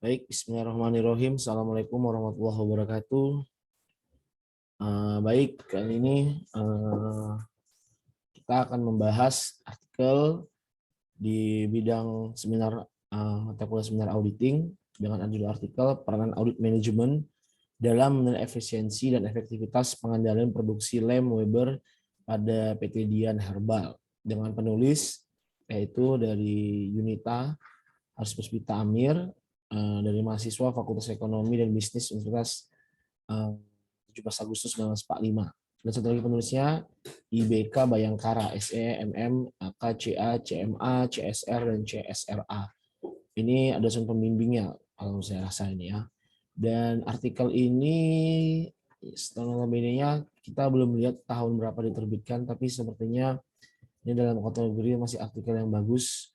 Baik, Bismillahirrahmanirrahim. Assalamualaikum warahmatullahi wabarakatuh. Baik, kali ini kita akan membahas artikel di bidang seminar mata kuliah seminar auditing dengan judul artikel peranan audit manajemen dalam menilai efisiensi dan efektivitas pengendalian produksi lem Weber pada PT Dian Herbal dengan penulis yaitu dari Yunita Haris Puspita Amir dari mahasiswa Fakultas Ekonomi dan Bisnis Universitas 17 Agustus 1945. Dan satu lagi penulisnya IBK Bayangkara, SE, MM, KCA, CMA, CSR, dan CSRA. Ini ada dosen pembimbingnya, kalau saya rasa ini ya. Dan artikel ini, setelah notabene kita belum lihat tahun berapa diterbitkan, tapi sepertinya ini dalam kategori masih artikel yang bagus,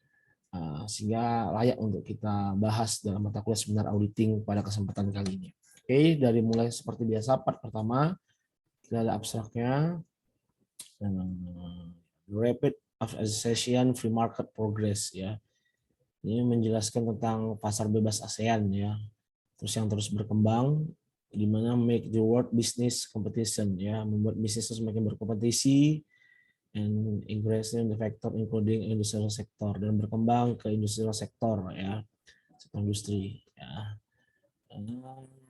sehingga layak untuk kita bahas dalam mata kuliah seminar auditing pada kesempatan kali ini. Oke, dari mulai seperti biasa, part pertama, kita ada abstraknya, Rapid Association Free Market Progress ya. Ini menjelaskan tentang pasar bebas ASEAN ya. Terus yang terus berkembang, di mana make the world business competition ya, membuat bisnis semakin berkompetisi, and increasing the factor including industrial sector, dan berkembang ke industrial sektor ya, sektor industri ya.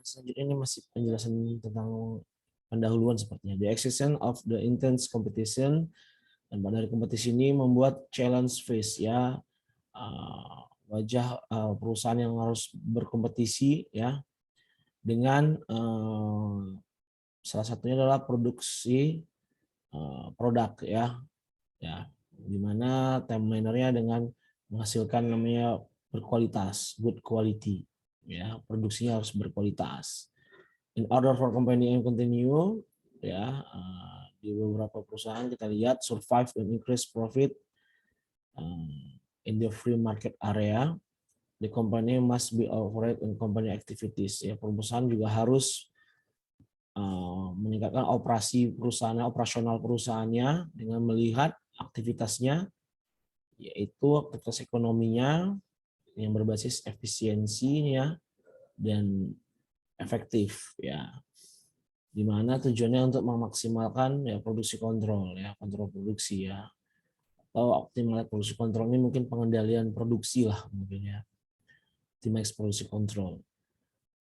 Selanjutnya ini masih penjelasan tentang pendahuluan sepertinya. The existence of the intense competition, dan dari kompetisi ini membuat challenge face ya, wajah perusahaan yang harus berkompetisi ya dengan salah satunya adalah produksi produk ya, di mana timelinernya dengan menghasilkan namanya berkualitas, good quality ya, produksinya harus berkualitas. In order for company and continue ya, di beberapa perusahaan kita lihat survive and increase profit in the free market area, the company must be operate in company activities ya, perusahaan juga harus meningkatkan operasi perusahaan, operasional perusahaannya dengan melihat aktivitasnya, yaitu aktivitas ekonominya yang berbasis efisiensinya dan efektif ya, di mana tujuannya untuk memaksimalkan ya produksi kontrol ya, kontrol produksi ya, atau optimal produksi kontrol ini mungkin pengendalian produksi lah mungkin ya, optimize produksi kontrol.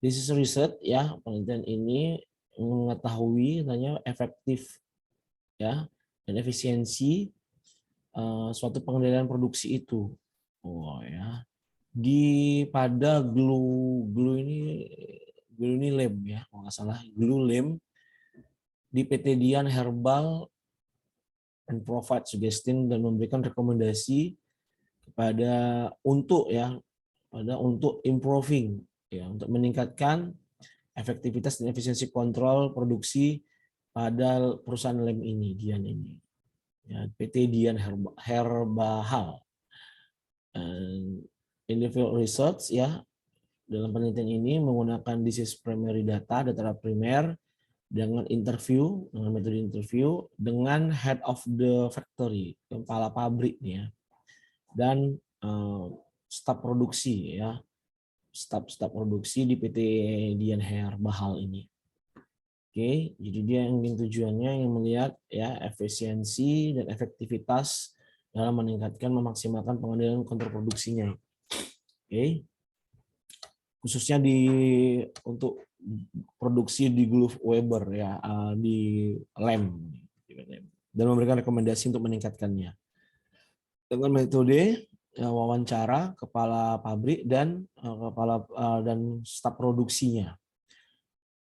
This is research ya, penelitian ini mengetahui tanya efektif ya dan efisiensi suatu pengendalian produksi itu. Oh ya, di pada glue ini lem ya, kalau nggak salah glue lem di PT Dian Herbal and provide suggestion dan memberikan rekomendasi kepada untuk improving ya, untuk meningkatkan efektivitas dan efisiensi kontrol produksi pada perusahaan lem ini, Dian ini ya, PT Dian Herbahal. Individual research ya, dalam penelitian ini menggunakan disease primary data primer, dengan metode interview dengan head of the factory, kepala pabrik ya, dan staf produksi ya, staf produksi di PT Dian Herbahal ini. Oke, jadi dia yang tujuannya yang melihat ya efisiensi dan efektivitas dalam meningkatkan memaksimalkan pengendalian kontrol produksinya. Oke. Khususnya untuk produksi di glue Weber ya, di lem, dan memberikan rekomendasi untuk meningkatkannya dengan metode wawancara kepala pabrik dan dan staf produksinya.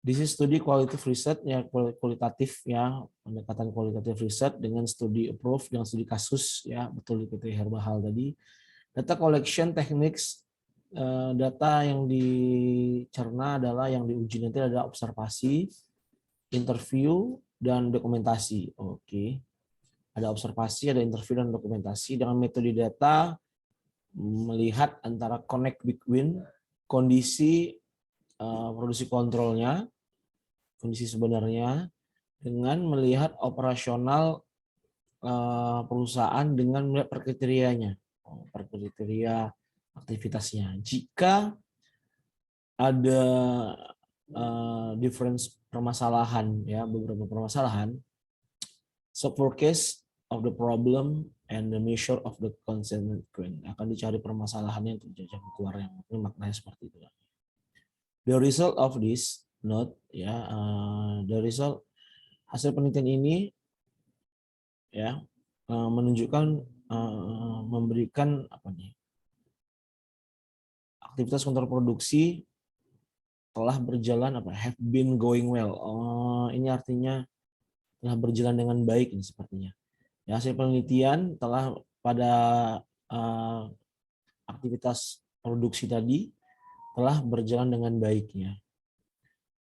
This is studi qualitative research ya, kualitatif ya, pendekatan kualitatif riset dengan studi approve, dengan studi kasus ya, betul di PT Herbahal tadi. Data collection techniques, data yang dicerna adalah yang diuji nanti adalah observasi, interview, dan dokumentasi. Oke. Ada observasi, ada interview, dan dokumentasi. Dengan metode data melihat antara connect between kondisi produksi kontrolnya, kondisi sebenarnya, dengan melihat operasional perusahaan dengan melihat kriterianya, kriteria aktivitasnya. Jika ada difference permasalahan ya, beberapa permasalahan. So forecast of the problem and the measure of the consequence, akan dicari permasalahannya untuk jajan keluar yang maknanya seperti itu. The result of this note ya, the result hasil penelitian ini ya menunjukkan memberikan apa nih, aktivitas kontrol produksi telah berjalan apa, have been going well. Ini artinya telah berjalan dengan baik ini sepertinya. Ya, hasil penelitian telah pada aktivitas produksi tadi telah berjalan dengan baiknya.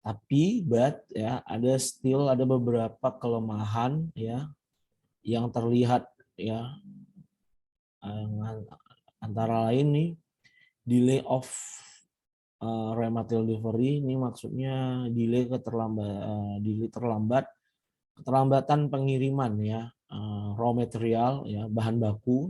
Tapi ya ada beberapa kelemahan ya yang terlihat ya, antara lain nih delay of raw material delivery. Ini maksudnya delay keterlambatan pengiriman ya, raw material ya, bahan baku.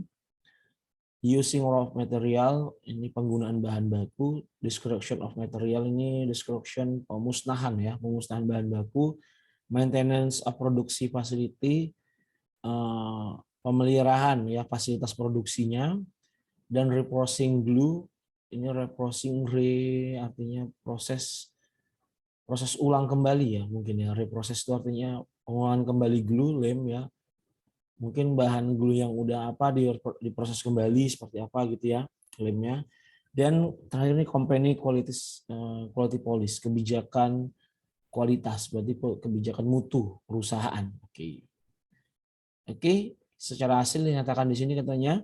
Using raw material, ini penggunaan bahan baku. Destruction of material, ini destruction, pemusnahan ya, pemusnahan bahan baku. Maintenance of produksi facility, pemeliharaan ya fasilitas produksinya. Dan reprocessing glue, ini reprocessing artinya proses ulang kembali ya, mungkin ya. Reproses itu artinya pengulangan kembali glue, lem ya. Mungkin bahan glue yang udah diproses kembali seperti apa gitu ya lemnya. Dan terakhir ini company quality policy, kebijakan kualitas, berarti kebijakan mutu perusahaan. Oke, secara hasil dinyatakan di sini katanya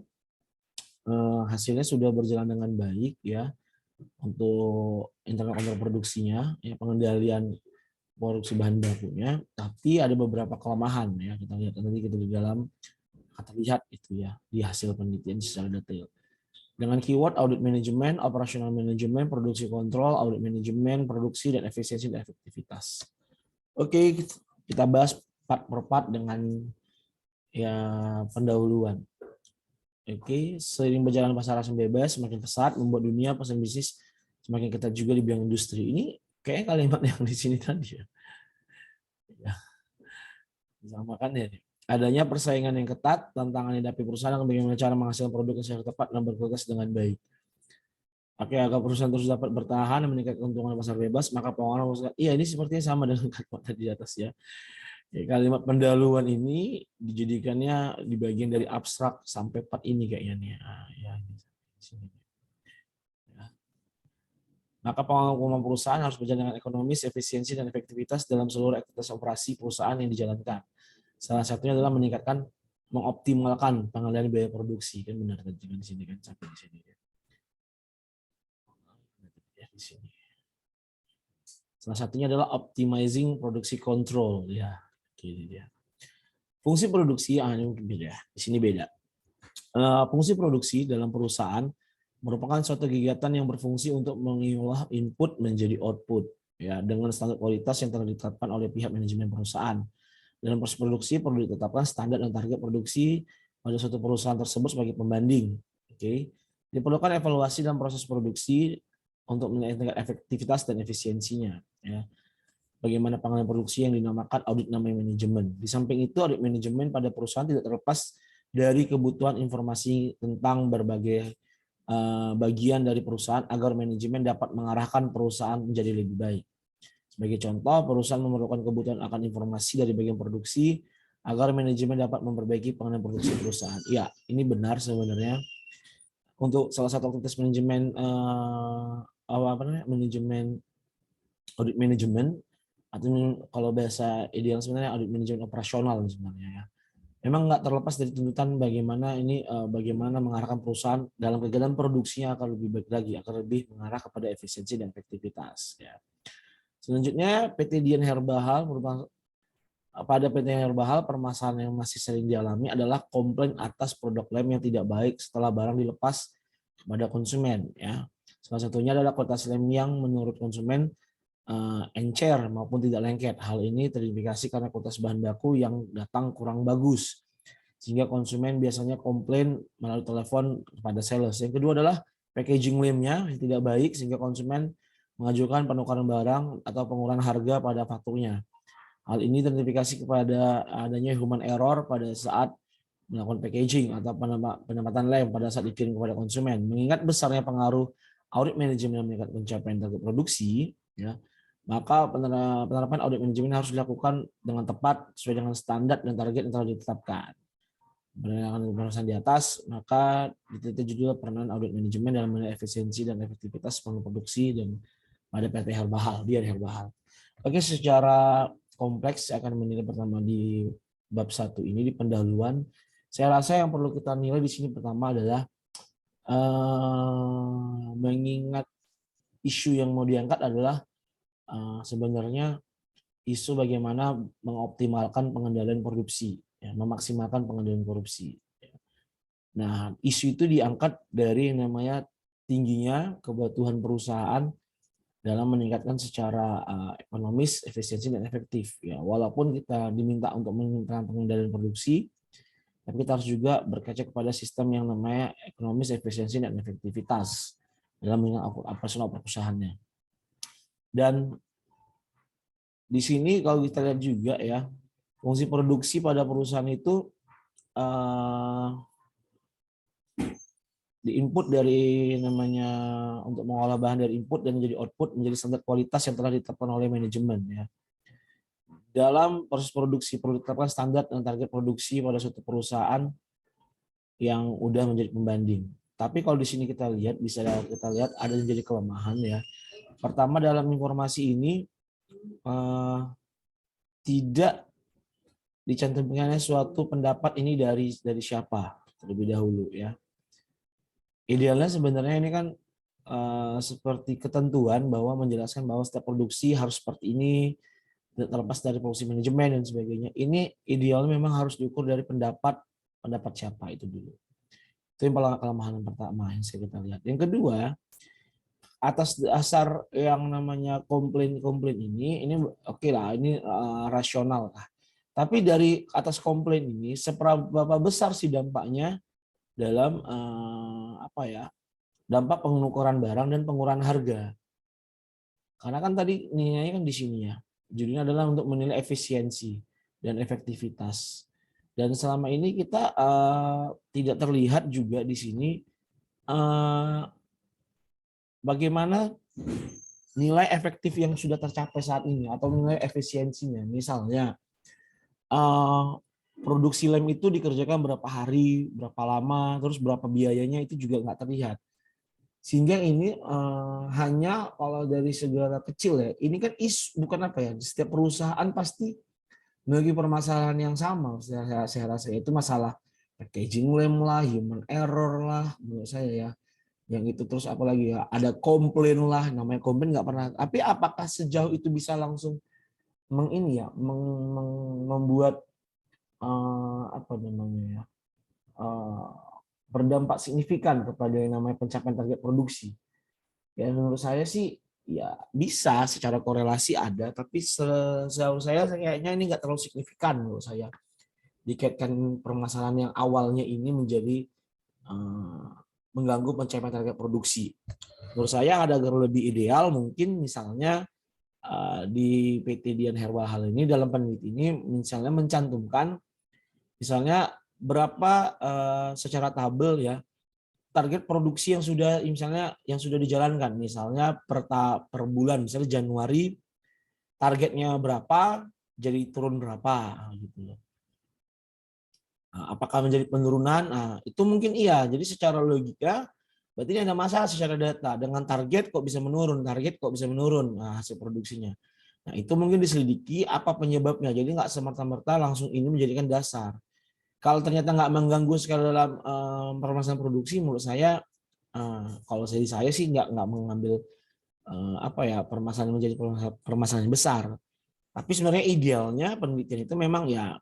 hasilnya sudah berjalan dengan baik ya untuk internal kontrol produksinya ya, pengendalian produksi bahan bakunya, tapi ada beberapa kelemahan ya, kita lihat nanti kita di dalam kata lihat itu ya di hasil penelitian secara detail. Dengan keyword audit manajemen, operational manajemen, produksi kontrol, audit manajemen, produksi dan efisiensi dan efektivitas. Oke, kita bahas part per part dengan ya pendahuluan. Oke, seiring berjalan pasar asing bebas semakin pesat membuat dunia pasar bisnis semakin ketat juga di bidang industri. Ini kayak kalimat yang di sini tadi ya. Disamakan ya. Adanya persaingan yang ketat, tantangan yang dihadapi perusahaan dan bagaimana cara menghasilkan produk yang secara tepat dan berkualitas dengan baik. Oke, agar perusahaan terus dapat bertahan dan meningkatkan keuntungan pasar bebas, maka pengelola iya ini sepertinya sama dengan kalimat tadi di atas ya. Kalimat pendahuluan ini dijadikannya di bagian dari abstrak sampai part ini kayaknya nih. Ya, ini sini. Maka pengelolaan perusahaan harus berjalan dengan ekonomis, efisiensi, dan efektivitas dalam seluruh aktivitas operasi perusahaan yang dijalankan. Salah satunya adalah mengoptimalkan pengendalian biaya produksi, kan benar tadi di sini kan sampai di sini ya. Di sini. Salah satunya adalah optimizing produksi control ya. Gitu dia. Fungsi produksi ini mungkin beda. Di sini beda. Fungsi produksi dalam perusahaan merupakan suatu kegiatan yang berfungsi untuk mengolah input menjadi output ya dengan standar kualitas yang telah ditetapkan oleh pihak manajemen perusahaan. Dalam proses produksi perlu ditetapkan standar dan target produksi pada suatu perusahaan tersebut sebagai pembanding. Oke. Diperlukan evaluasi dalam proses produksi untuk meningkatkan efektivitas dan efisiensinya. Ya. Bagaimana pengelolaan produksi yang dinamakan audit namanya manajemen. Di samping itu, audit manajemen pada perusahaan tidak terlepas dari kebutuhan informasi tentang berbagai bagian dari perusahaan agar manajemen dapat mengarahkan perusahaan menjadi lebih baik. Sebagai contoh, perusahaan memerlukan kebutuhan akan informasi dari bagian produksi agar manajemen dapat memperbaiki pengelolaan produksi perusahaan. Ya, ini benar sebenarnya. Untuk salah satu aktivitas manajemen manajemen audit manajemen atau kalau bahasa ideal sebenarnya audit manajemen operasional sebenarnya ya. Memang nggak terlepas dari tuntutan bagaimana mengarahkan perusahaan dalam kegiatan produksinya akan lebih baik lagi, akan lebih mengarah kepada efisiensi dan efektivitas. Ya. Selanjutnya PT Dian Herbahal pada PT Dian Herbahal permasalahan yang masih sering dialami adalah komplain atas produk lem yang tidak baik setelah barang dilepas kepada konsumen. Ya. Salah satunya adalah kualitas lem yang menurut konsumen encer maupun tidak lengket. Hal ini terindikasi karena kualitas bahan baku yang datang kurang bagus, sehingga konsumen biasanya komplain melalui telepon kepada sales. Yang kedua adalah packaging lemnya yang tidak baik, sehingga konsumen mengajukan penukaran barang atau pengurangan harga pada fakturnya. Hal ini teridentifikasi kepada adanya human error pada saat melakukan packaging atau penempatan lem pada saat dikirim kepada konsumen. Mengingat besarnya pengaruh audit manajemen yang meningkat pencapaian target produksi, ya, maka penerapan audit manajemen harus dilakukan dengan tepat sesuai dengan standar dan target yang telah ditetapkan. Berdasarkan pembahasan di atas, maka diteliti juga peranan audit manajemen dalam menilai efisiensi dan efektivitas produksi dan pada PT Herbahal, Dian Herbahal. Oke, secara kompleks saya akan menilai pertama di bab 1 ini di pendahuluan. Saya rasa yang perlu kita nilai di sini pertama adalah mengingat isu yang mau diangkat adalah sebenarnya isu bagaimana mengoptimalkan pengendalian korupsi, ya, memaksimalkan pengendalian korupsi. Nah, isu itu diangkat dari yang namanya tingginya kebutuhan perusahaan dalam meningkatkan secara ekonomis, efisiensi, dan efektif. Ya, walaupun kita diminta untuk meningkatkan pengendalian produksi, tapi kita harus juga berkaca kepada sistem yang namanya ekonomis, efisiensi, dan efektivitas dalam meningkatkan operasional perusahaannya. Dan di sini kalau kita lihat juga ya, fungsi produksi pada perusahaan itu di input dari namanya untuk mengolah bahan dari input dan menjadi output menjadi standar kualitas yang telah ditetapkan oleh manajemen, ya. Dalam proses produksi perlu ditetapkan standar dan target produksi pada suatu perusahaan yang udah menjadi pembanding. Tapi kalau di sini kita lihat, bisa kita lihat ada yang jadi kelemahan, ya. Pertama, dalam informasi ini tidak dicantumkannya suatu pendapat ini dari siapa terlebih dahulu, ya. Idealnya sebenarnya ini kan seperti ketentuan bahwa menjelaskan bahwa setiap produksi harus seperti ini, terlepas dari produksi manajemen dan sebagainya. Ini idealnya memang harus diukur dari pendapat siapa itu dulu. Itu yang kelemahan pertama yang kita lihat. Yang kedua, atas dasar yang namanya komplain ini oke lah, ini rasional lah. Tapi dari atas komplain ini, seberapa besar sih dampaknya dalam dampak pengukuran barang dan pengurangan harga? Karena kan tadi nilainya kan di sini, ya. Judulnya adalah untuk menilai efisiensi dan efektivitas. Dan selama ini kita tidak terlihat juga di sini bagaimana nilai efektif yang sudah tercapai saat ini atau nilai efisiensinya. Misalnya produksi lem itu dikerjakan berapa hari, berapa lama, terus berapa biayanya itu juga nggak terlihat. Sehingga ini hanya kalau dari segala kecil, ya, ini kan bukan apa ya, setiap perusahaan pasti memiliki permasalahan yang sama. Saya rasa itu masalah packaging lem lah, human error lah, menurut saya, ya. Yang itu terus apalagi, ya, ada komplain lah, namanya komplain nggak pernah. Tapi apakah sejauh itu bisa langsung membuat apa namanya, ya, berdampak signifikan kepada yang namanya pencapaian target produksi? Ya menurut saya sih ya bisa, secara korelasi ada, tapi sejauh saya kayaknya ini nggak terlalu signifikan menurut saya. Dikaitkan permasalahan yang awalnya ini menjadi mengganggu pencapaian target produksi. Menurut saya ada agar lebih ideal mungkin misalnya di PT Dian Herbahal ini dalam peneliti ini misalnya mencantumkan misalnya berapa secara tabel, ya, target produksi yang sudah dijalankan, misalnya per bulan, misalnya Januari targetnya berapa, jadi turun berapa gitu. Nah, apakah menjadi penurunan? Nah, itu mungkin iya. Jadi secara logika berarti ini ada masalah secara data, dengan target kok bisa menurun, nah, hasil produksinya. Nah, itu mungkin diselidiki apa penyebabnya. Jadi nggak semerta-merta langsung ini menjadikan dasar. Kalau ternyata nggak mengganggu sekali dalam permasalahan produksi, menurut saya kalau saya sih nggak mengambil permasalahan menjadi permasalahan besar. Tapi sebenarnya idealnya penelitian itu memang ya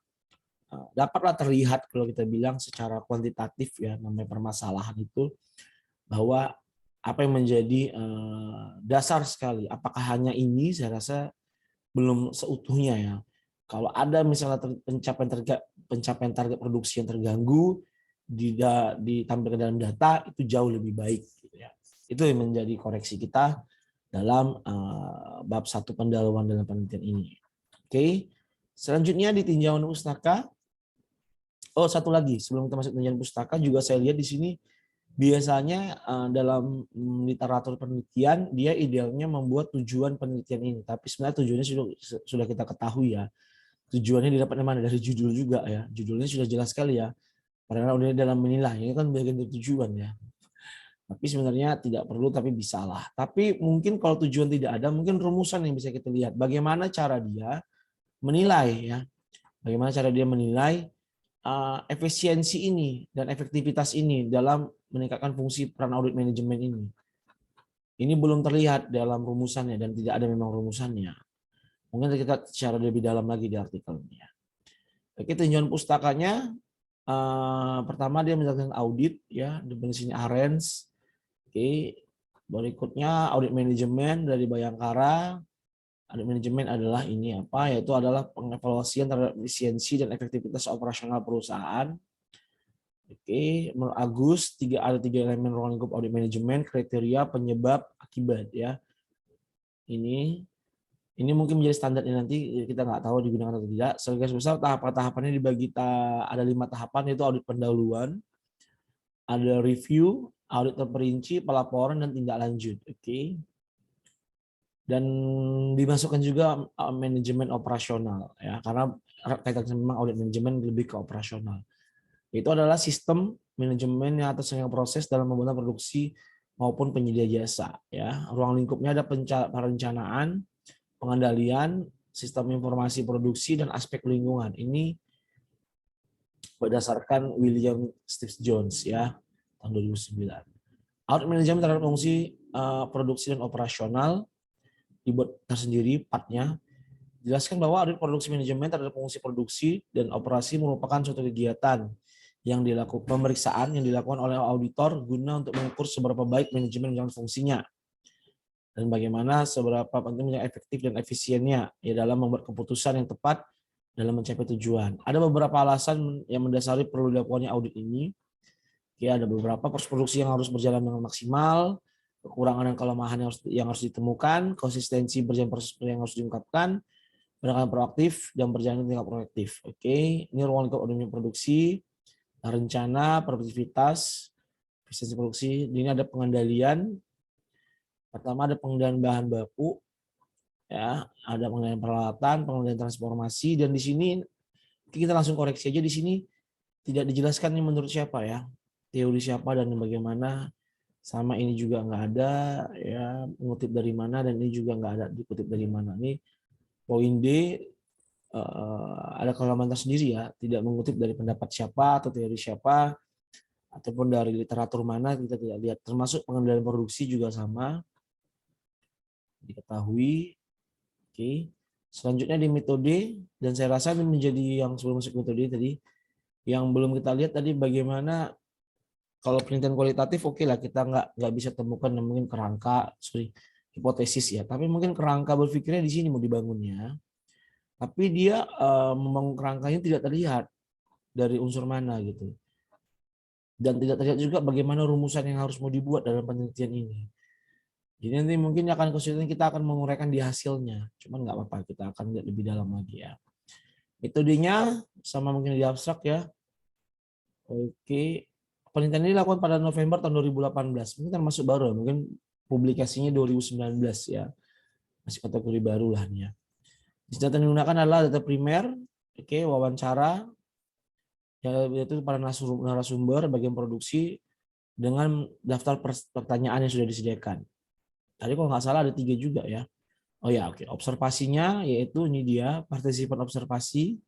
dapatlah terlihat kalau kita bilang secara kuantitatif, ya, namanya permasalahan itu, bahwa apa yang menjadi dasar sekali. Apakah hanya ini? Saya rasa belum seutuhnya, ya. Kalau ada misalnya pencapaian target produksi yang terganggu ditampilkan dalam data, itu jauh lebih baik, gitu, ya. Itu yang menjadi koreksi kita dalam bab 1 pendahuluan dalam penelitian ini. Oke. Selanjutnya di tinjauan pustaka. Oh, satu lagi sebelum kita masuk tinjauan pustaka juga saya lihat di sini biasanya dalam literatur penelitian dia idealnya membuat tujuan penelitian ini, tapi sebenarnya tujuannya sudah kita ketahui ya. Tujuannya didapat dari mana? Dari judul juga ya. Judulnya sudah jelas sekali ya. Karena udah dalam menilai, ini kan bagian dari tujuan ya. Tapi sebenarnya tidak perlu, tapi bisalah. Tapi mungkin kalau tujuan tidak ada, mungkin rumusan yang bisa kita lihat. Bagaimana cara dia menilai ya. Bagaimana cara dia menilai efisiensi ini dan efektivitas ini dalam meningkatkan fungsi peran audit manajemen ini. Ini belum terlihat dalam rumusannya dan tidak ada memang rumusannya. Mungkin kita secara lebih dalam lagi di artikelnya. Oke, tinjauan pustakanya pertama dia menjalankan audit ya, definisinya Arens. Oke, berikutnya audit manajemen dari Bayangkara. Audit manajemen adalah ini apa? Yaitu adalah pengevaluasian terhadap efisiensi dan efektivitas operasional perusahaan. Oke, menurut Agus ada tiga elemen ruang lingkup audit manajemen, kriteria, penyebab, akibat ya. Ini mungkin menjadi standarnya nanti, kita nggak tahu digunakan atau tidak. Sebagai besar tahapan-tahapannya dibagi ada 5 tahapan, yaitu audit pendahuluan, ada review, audit terperinci, pelaporan, dan tindak lanjut. Oke. Dan dimasukkan juga manajemen operasional ya, karena kaitannya memang audit manajemen lebih ke operasional. Itu adalah sistem manajemen yang atas proses dalam membangun produksi maupun penyedia jasa ya. Ruang lingkupnya ada perencanaan, pengendalian, sistem informasi produksi, dan aspek lingkungan. Ini berdasarkan William Steve Jones ya, tahun 2009. Audit manajemen terhadap fungsi produksi dan operasional dibuat tersendiri partnya. Jelaskan bahwa audit produksi manajemen terhadap fungsi produksi dan operasi merupakan suatu kegiatan yang dilakukan pemeriksaan yang dilakukan oleh auditor guna untuk mengukur seberapa baik manajemen menjalankan fungsinya dan bagaimana seberapa penting efektif dan efisiennya ya dalam membuat keputusan yang tepat dalam mencapai tujuan. Ada beberapa alasan yang mendasari perlu dilakukannya audit ini. Ya, ada beberapa proses produksi yang harus berjalan dengan maksimal, kekurangan dan kelemahan yang harus ditemukan, konsistensi berjalan proses yang harus diungkapkan, pendekatan proaktif dan berjalan tingkat proaktif. Oke, ini ruang lingkup audit produksi, rencana, produktivitas, efisiensi produksi. Ini ada pengendalian. Pertama ada pengendalian bahan baku, ya, ada pengendalian peralatan, pengendalian transformasi, dan di sini kita langsung koreksi aja, di sini tidak dijelaskan ini menurut siapa ya, teori siapa dan bagaimana. Sama ini juga nggak ada ya, mengutip dari mana, dan ini juga nggak ada dikutip dari mana. Ini poin D ada kelemahan tersendiri ya, tidak mengutip dari pendapat siapa atau teori siapa ataupun dari literatur mana, kita tidak lihat. Termasuk pengendalian produksi juga sama diketahui. Oke. Selanjutnya di metode, dan saya rasa ini menjadi yang sebelum masuk metode tadi yang belum kita lihat tadi, bagaimana kalau penelitian kualitatif oke lah, kita nggak bisa temukan mungkin kerangka, hipotesis ya, tapi mungkin kerangka berpikirnya di sini mau dibangunnya, tapi dia membangun kerangkanya tidak terlihat dari unsur mana gitu, dan tidak terlihat juga bagaimana rumusan yang harus mau dibuat dalam penelitian ini. Jadi nanti mungkin akan kesulitan, kita akan menguraikan di hasilnya, cuman nggak apa-apa, kita akan lihat lebih dalam lagi ya. Metodenya sama mungkin di abstrak ya. Oke. Penelitian ini dilakukan pada November tahun 2018. Mungkin termasuk baru, mungkin publikasinya 2019 ya. Masih kategori baru lah nih ya. Data yang digunakan adalah data primer, oke, wawancara, yaitu para narasumber bagian produksi dengan daftar pertanyaan yang sudah disediakan. Tadi kalau nggak salah ada 3 juga ya. Oh ya, oke. Observasinya yaitu ini dia, partisipan observasi,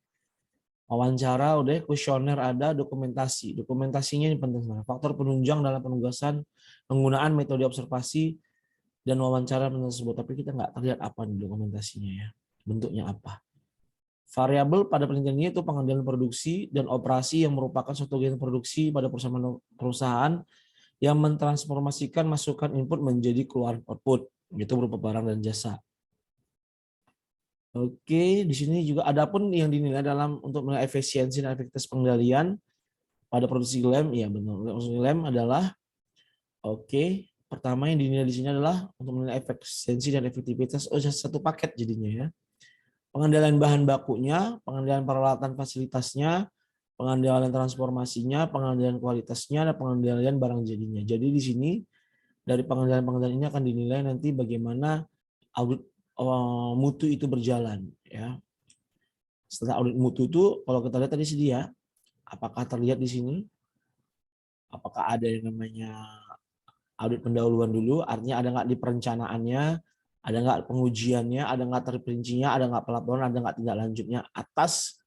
wawancara udah, kuesioner ada, dokumentasi. Dokumentasinya ini penting sekali. Faktor penunjang dalam penugasan penggunaan metode observasi dan wawancara tersebut. Tapi kita nggak terlihat apa nih dokumentasinya ya. Bentuknya apa. Variabel pada penelitian ini itu pengendalian produksi dan operasi yang merupakan suatu kegiatan produksi pada perusahaan yang mentransformasikan masukan input menjadi keluaran output. Itu berupa barang dan jasa. Oke, di sini juga ada pun yang dinilai dalam untuk menilai efisiensi dan efektivitas pengendalian pada produksi lem. Ya benar, produksi lem adalah oke, pertama yang dinilai di sini adalah untuk menilai efisiensi dan efektivitas satu paket jadinya ya. Pengendalian bahan bakunya, pengendalian peralatan fasilitasnya, pengendalian transformasinya, pengendalian kualitasnya, dan pengendalian barang jadinya. Jadi di sini dari pengendalian ini akan dinilai nanti bagaimana audit mutu itu berjalan ya. Setelah audit mutu itu kalau kita lihat tadi sih ya, apakah terlihat di sini? Apakah ada yang namanya audit pendahuluan dulu, artinya ada nggak di perencanaannya, ada nggak pengujiannya, ada nggak terperincinya, ada nggak pelaporan, ada nggak tindak lanjutnya atas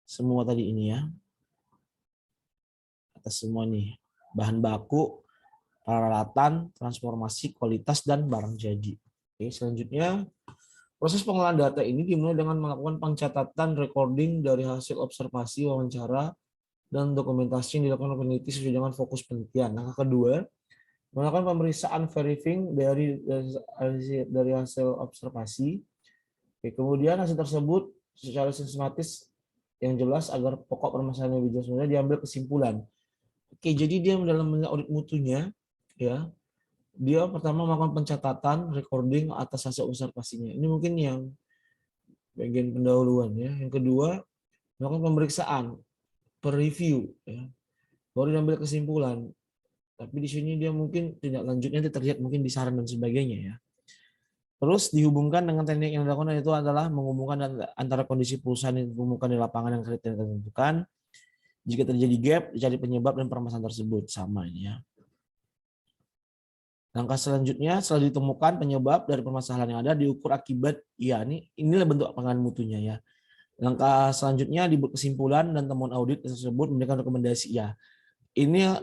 semua tadi ini ya. Atas semua nih, bahan baku, peralatan, transformasi, kualitas, dan barang jadi. Oke, selanjutnya, proses pengolahan data ini dimulai dengan melakukan pencatatan recording dari hasil observasi, wawancara, dan dokumentasi yang dilakukan oleh peneliti sesuai dengan fokus penelitian. Langkah kedua, melakukan pemeriksaan verifying dari hasil observasi. Oke, kemudian hasil tersebut secara sistematis yang jelas agar pokok permasalahan yang jelas diambil kesimpulan. Oke, jadi dia dalam audit mutunya ya, dia pertama melakukan pencatatan, recording atas hasil observasinya. Ini mungkin yang bagian pendahuluan ya. Yang kedua, melakukan pemeriksaan, per review ya. Baru diambil kesimpulan. Tapi di sini dia mungkin tidak lanjutnya terlihat mungkin di saran dan sebagainya ya. Terus dihubungkan dengan teknik yang dilakukan itu adalah menghubungkan antara kondisi perusahaan yang ditemukan di lapangan yang kriteria ditentukan. Jika terjadi gap, dicari penyebab dan permasalahan tersebut. Sama ini ya. Langkah selanjutnya, setelah ditemukan penyebab dari permasalahan yang ada, diukur akibat. Ya, inilah bentuk penanganan mutunya ya. Langkah selanjutnya dibuat kesimpulan dan temuan audit tersebut memberikan rekomendasi ya. Ini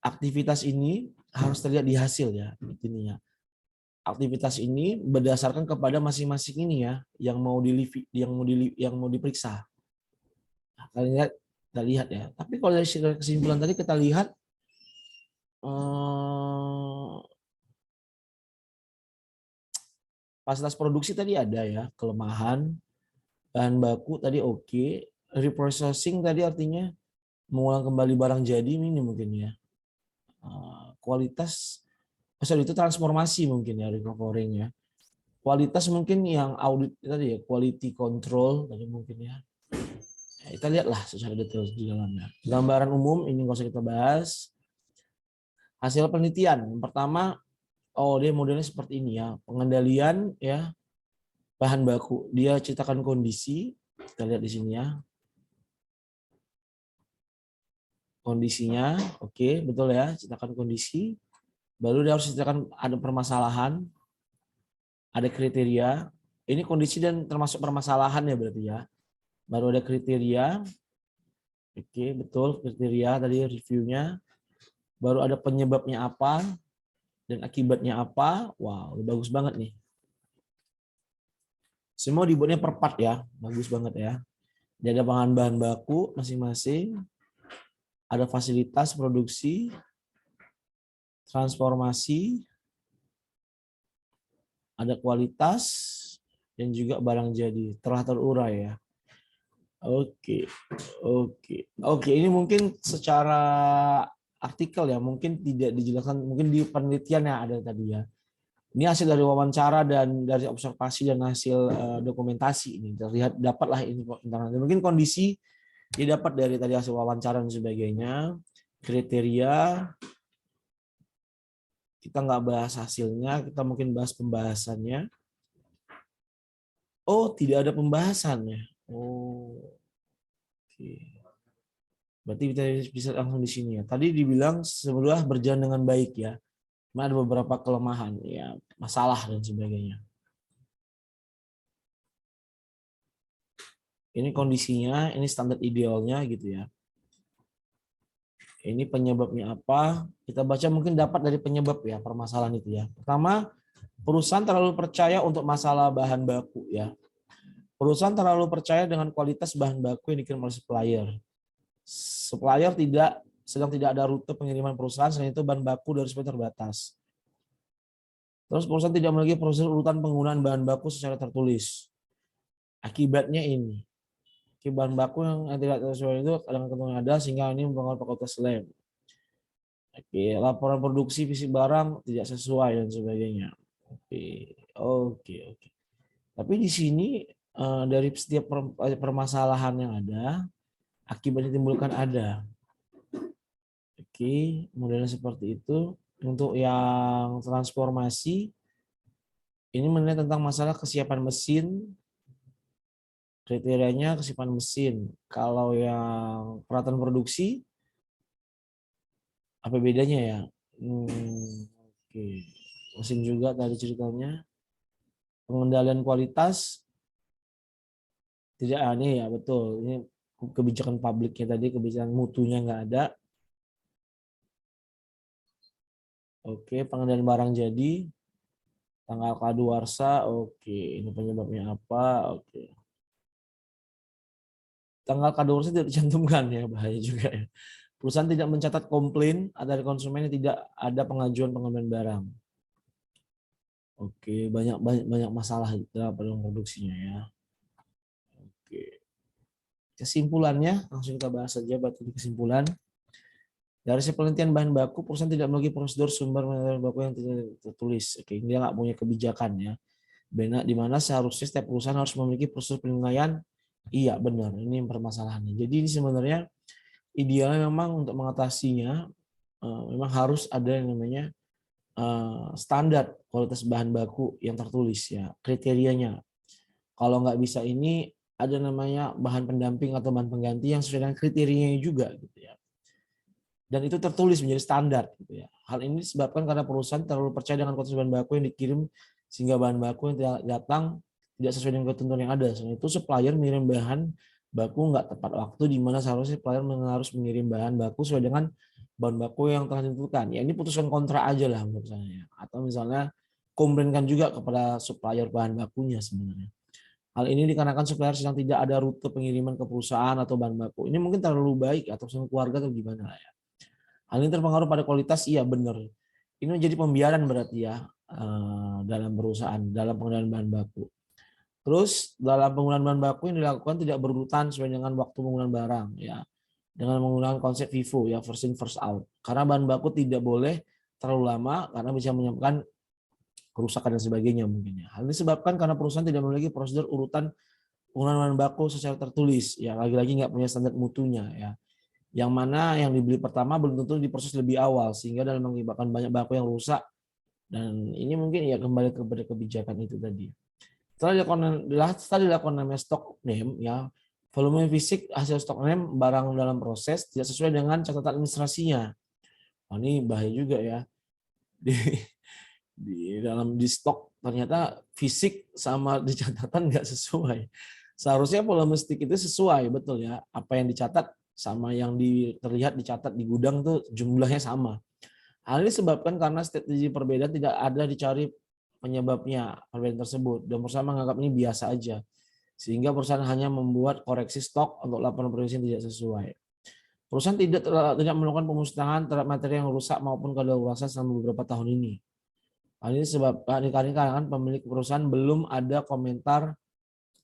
aktivitas ini harus terlihat di hasil ya. Intinya. Aktivitas ini berdasarkan kepada masing-masing ini ya, yang mau diperiksa. Nah, kita lihat ya. Tapi kalau dari kesimpulan tadi kita lihat fasilitas produksi tadi ada ya, kelemahan, bahan baku tadi oke, reprocessing tadi artinya mengulang kembali barang jadi ini mungkin ya. Kualitas, itu transformasi mungkin ya, recovering ya. Kualitas mungkin yang audit tadi ya, quality control tadi mungkin ya. Kita lihatlah secara detail di dalamnya. Gambaran umum ini nggak usah kita bahas. Hasil penelitian yang pertama, dia modelnya seperti ini ya, pengendalian ya bahan baku. Dia ceritakan kondisi, kita lihat di sini ya. Kondisinya, oke, betul ya, ceritakan kondisi. Baru dia harus ceritakan ada permasalahan, ada kriteria. Ini kondisi dan termasuk permasalahan ya berarti ya. Baru ada kriteria. Oke, betul kriteria tadi reviewnya. Baru ada penyebabnya apa dan akibatnya apa. Wow, bagus banget nih. Semua dibuatnya per part ya, bagus banget ya. Dia ada bahan baku masing-masing. Ada fasilitas produksi, transformasi, ada kualitas, dan juga barang jadi. Telah terurai ya. Oke. Ini mungkin secara artikel ya, mungkin tidak dijelaskan, mungkin di penelitian yang ada tadi ya. Ini hasil dari wawancara dan dari observasi dan hasil dokumentasi ini terlihat dapatlah ini. Mungkin kondisi didapat dari tadi hasil wawancara dan sebagainya, kriteria. Kita nggak bahas hasilnya, kita mungkin bahas pembahasannya. Oh, tidak ada pembahasannya. Oh, oke. Berarti kita bisa langsung di sini ya. Tadi dibilang sebenarnya berjalan dengan baik ya. Cuma ada beberapa kelemahan ya, masalah dan sebagainya. Ini kondisinya, ini standar idealnya gitu ya. Ini penyebabnya apa? Kita baca mungkin dapat dari penyebab ya permasalahan itu ya. Pertama, perusahaan terlalu percaya untuk masalah bahan baku ya. Perusahaan terlalu percaya dengan kualitas bahan baku yang dikirim oleh supplier. Supplier sedang tidak ada rute pengiriman perusahaan, selain itu bahan baku dari supplier terbatas. Terus perusahaan tidak memiliki proses urutan penggunaan bahan baku secara tertulis. Akibatnya ini. Bahan baku yang tidak sesuai itu kadang-kadang ada sehingga ini mempengaruhi fakultas lem. Oke, laporan produksi fisik barang tidak sesuai dan sebagainya. Oke. Tapi di sini dari setiap permasalahan yang ada, akibat yang ditimbulkan ada. Oke, modelnya seperti itu. Untuk yang transformasi, ini mengenai tentang masalah kesiapan mesin, kriterianya kesiapan mesin. Kalau yang peralatan produksi, apa bedanya ya? Oke. Mesin juga tadi ceritanya. Pengendalian kualitas, tidak aneh ya, betul. Ini kebijakan publiknya tadi, kebijakan mutunya nggak ada. Oke, pengendalian barang jadi, tanggal kadaluarsa, oke. Ini penyebabnya apa? Oke. Tanggal kadaluarsa tidak dicantumkan ya, bahaya juga ya. Perusahaan tidak mencatat komplain dari konsumen yang tidak ada pengajuan pengembalian barang. Oke, banyak masalah dalam produksinya ya. Oke. Kesimpulannya, langsung kita bahas saja batu di kesimpulan. Dari hasil penelitian bahan baku, perusahaan tidak memiliki prosedur sumber bahan baku yang tidak tertulis. Oke, dia nggak punya kebijakan ya. Di mana seharusnya setiap perusahaan harus memiliki prosedur penilaian. Iya, benar. Ini permasalahannya. Jadi ini sebenarnya idealnya memang untuk mengatasinya, memang harus ada yang namanya standar kualitas bahan baku yang tertulis ya, kriterianya. Kalau nggak bisa ini, ada namanya bahan pendamping atau bahan pengganti yang sesuai dengan kriterianya juga gitu ya. Dan itu tertulis menjadi standar gitu ya. Hal ini disebabkan karena perusahaan terlalu percaya dengan kualitas bahan baku yang dikirim sehingga bahan baku yang datang tidak sesuai dengan ketentuan yang ada. Selain itu supplier mengirim bahan baku nggak tepat waktu, di mana seharusnya supplier harus mengirim bahan baku sesuai dengan bahan baku yang telah ditentukan. Ya ini putuskan kontrak aja lah menurut saya. Atau misalnya komplainkan juga kepada supplier bahan bakunya sebenarnya. Hal ini dikarenakan supplier sedang tidak ada rute pengiriman ke perusahaan atau bahan baku. Ini mungkin terlalu baik atau sama keluarga atau gimana ya. Hal ini terpengaruh pada kualitas, iya benar. Ini menjadi pembiaran berarti ya dalam perusahaan, dalam pengelolaan bahan baku. Terus dalam penggunaan bahan baku yang dilakukan tidak berurutan sesuai dengan waktu penggunaan barang ya. Dengan menggunakan konsep FIFO ya, first in first out. Karena bahan baku tidak boleh terlalu lama karena bisa menyebabkan kerusakan dan sebagainya mungkin ya. Hal ini disebabkan karena perusahaan tidak memiliki prosedur urutan penggunaan bahan baku secara tertulis ya, lagi-lagi nggak punya standar mutunya ya. Yang mana yang dibeli pertama belum tentu diproses lebih awal sehingga dalam mengakibatkan banyak bahan baku yang rusak, dan ini mungkin ya kembali kepada kebijakan itu tadi. Setelah dilakukan namanya stock name ya, volume fisik hasil stock name barang dalam proses tidak sesuai dengan catatan administrasinya. Oh, ini bahaya juga ya. Di stok ternyata fisik sama di catatan nggak sesuai. Seharusnya volume stick itu sesuai betul ya, apa yang dicatat sama yang terlihat dicatat di gudang tuh jumlahnya sama. Hal ini disebabkan karena strategi perbedaan tidak ada dicari penyebabnya perbedaan tersebut, dan perusahaan menganggap ini biasa aja. Sehingga perusahaan hanya membuat koreksi stok untuk laporan produksi yang tidak sesuai. Perusahaan tidak melakukan pemusnahan terhadap materi yang rusak maupun kadaluarsa selama beberapa tahun ini. Hal ini dikarenakan pemilik perusahaan belum ada komentar.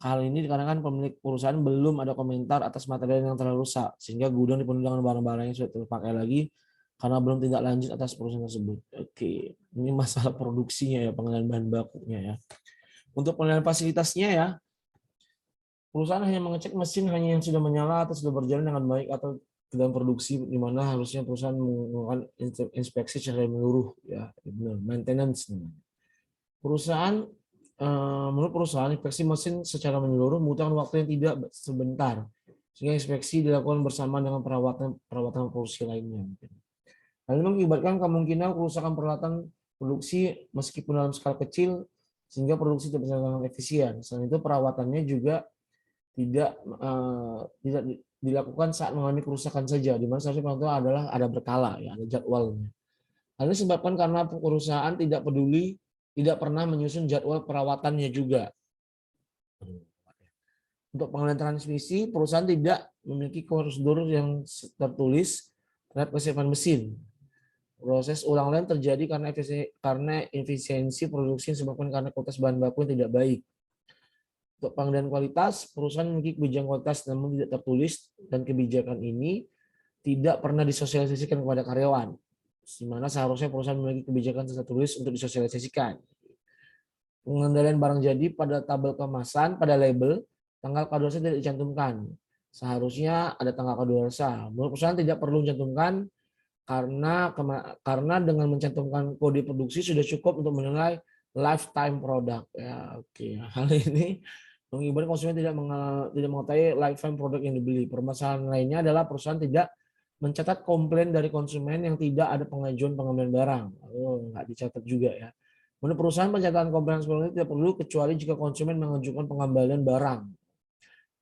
Hal ini dikarenakan pemilik perusahaan belum ada komentar atas material yang telah rusak, sehingga gudang dipenuhi dengan barang-barang yang sudah terpakai lagi karena belum tindak lanjut atas perusahaan tersebut. Oke, ini masalah produksinya ya, pengenalan bahan bakunya ya. Untuk pengenalan fasilitasnya ya, perusahaan hanya mengecek mesin hanya yang sudah menyala atau sudah berjalan dengan baik atau dalam produksi, di mana harusnya perusahaan melakukan inspeksi secara menyeluruh ya, benar, maintenance. Perusahaan menurut perusahaan, inspeksi mesin secara menyeluruh membutuhkan waktu yang tidak sebentar, sehingga inspeksi dilakukan bersama dengan perawatan produksi lainnya. Hal ini mengakibatkan kemungkinan kerusakan peralatan produksi meskipun dalam skala kecil, sehingga produksi tidak bisa dengan efisien. Selain itu perawatannya juga tidak dilakukan saat mengalami kerusakan saja, di mana seharusnya perawatan adalah ada berkala ya, ada jadwalnya. Hal ini disebabkan karena perusahaan tidak pernah menyusun jadwal perawatannya juga. Untuk pengelolaan transmisi, perusahaan tidak memiliki prosedur yang tertulis terhadap kesiapan mesin. Proses ulang lem terjadi karena efisiensi produksi disebabkan karena kualitas bahan baku yang tidak baik. Untuk pengendalian kualitas, perusahaan memiliki kebijakan kualitas namun tidak tertulis, dan kebijakan ini tidak pernah disosialisasikan kepada karyawan. di mana seharusnya perusahaan memiliki kebijakan tertulis untuk disosialisasikan. Pengendalian barang jadi pada tabel kemasan, pada label, tanggal kadaluarsa tidak dicantumkan. Seharusnya ada tanggal kadaluarsa. Menurut perusahaan tidak perlu mencantumkan karena dengan mencantumkan kode produksi sudah cukup untuk menilai lifetime produk. Ya, oke. Hal ini mengibarkan konsumen tidak mengetahui lifetime produk yang dibeli. Permasalahan lainnya adalah perusahaan tidak mencatat komplain dari konsumen yang tidak ada pengajuan pengembalian barang. Nggak dicatat juga ya. Menurut perusahaan, pencatatan komplain sebelumnya tidak perlu kecuali jika konsumen mengajukan pengembalian barang.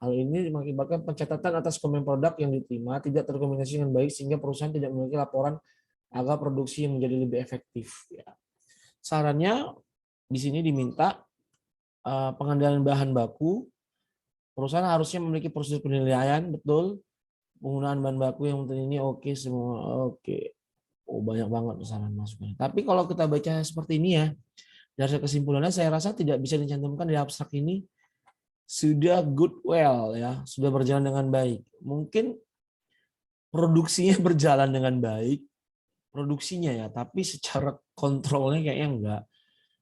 Hal ini mengakibatkan pencatatan atas komplain produk yang diterima tidak terkomunikasi dengan baik sehingga perusahaan tidak memiliki laporan agar produksi yang menjadi lebih efektif. Ya. Sarannya di sini diminta pengendalian bahan baku. Perusahaan harusnya memiliki prosedur penilaian, betul. Penggunaan bahan baku yang penting ini oke semua, oke. Oh, banyak banget saran masukannya. Tapi kalau kita baca seperti ini ya, dari kesimpulannya saya rasa tidak bisa dicantumkan di abstrak ini sudah good well ya, sudah berjalan dengan baik. Mungkin produksinya berjalan dengan baik, produksinya ya, tapi secara kontrolnya kayaknya enggak.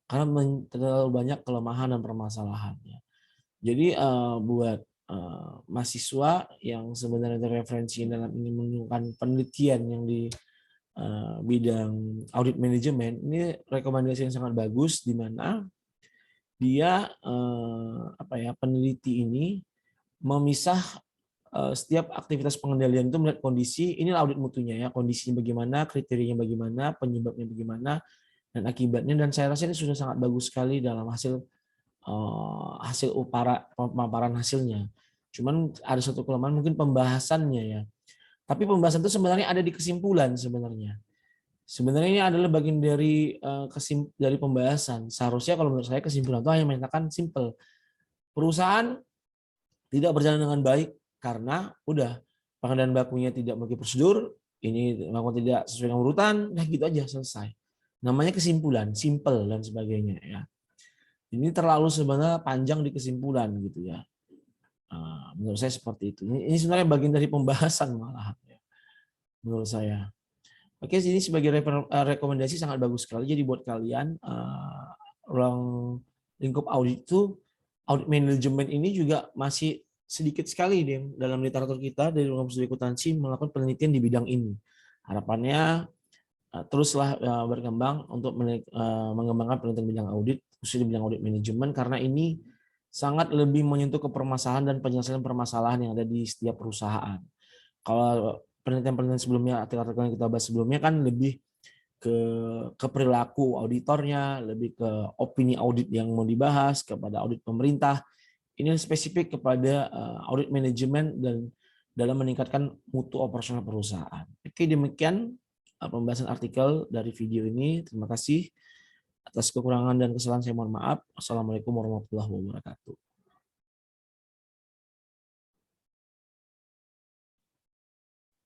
Karena terlalu banyak kelemahan dan permasalahannya. Jadi buat mahasiswa yang sebenarnya referensi dalam ini menggunakan penelitian yang di bidang audit manajemen, ini rekomendasi yang sangat bagus di mana dia peneliti ini memisah setiap aktivitas pengendalian itu melihat kondisi, ini audit mutunya ya, kondisinya bagaimana, kriterianya bagaimana, penyebabnya bagaimana, dan akibatnya, dan saya rasa ini sudah sangat bagus sekali dalam hasil pemaparan hasilnya. Cuman ada satu kelemahan mungkin pembahasannya ya. Tapi pembahasan itu sebenarnya ada di kesimpulan sebenarnya. Sebenarnya ini adalah bagian dari pembahasan. Seharusnya kalau menurut saya kesimpulan itu hanya menyatakan simple. Perusahaan tidak berjalan dengan baik karena udah pengadaan bakunya tidak memiliki prosedur, ini melakukan tidak sesuai dengan urutan, nah gitu aja selesai. Namanya kesimpulan, simple dan sebagainya ya. Ini terlalu sebenarnya panjang di kesimpulan gitu ya. Menurut saya seperti itu. Ini sebenarnya bagian dari pembahasan malah ya, menurut saya. Oke, ini sebagai rekomendasi sangat bagus sekali. Jadi buat kalian ruang lingkup audit itu, audit manajemen ini juga masih sedikit sekali dalam literatur kita dari ruang studi akuntansi melakukan penelitian di bidang ini. Harapannya teruslah berkembang untuk mengembangkan penelitian bidang audit, khususnya di bidang audit manajemen, karena ini sangat lebih menyentuh ke permasalahan dan penyelesaian permasalahan yang ada di setiap perusahaan. Kalau penelitian-penelitian sebelumnya, artikel-artikel yang kita bahas sebelumnya kan lebih ke perilaku auditornya, lebih ke opini audit yang mau dibahas, kepada audit pemerintah. Ini spesifik kepada audit manajemen dan dalam meningkatkan mutu operasional perusahaan. Oke, demikian pembahasan artikel dari video ini. Terima kasih. Atas kekurangan dan kesalahan saya mohon maaf. Assalamualaikum warahmatullahi wabarakatuh.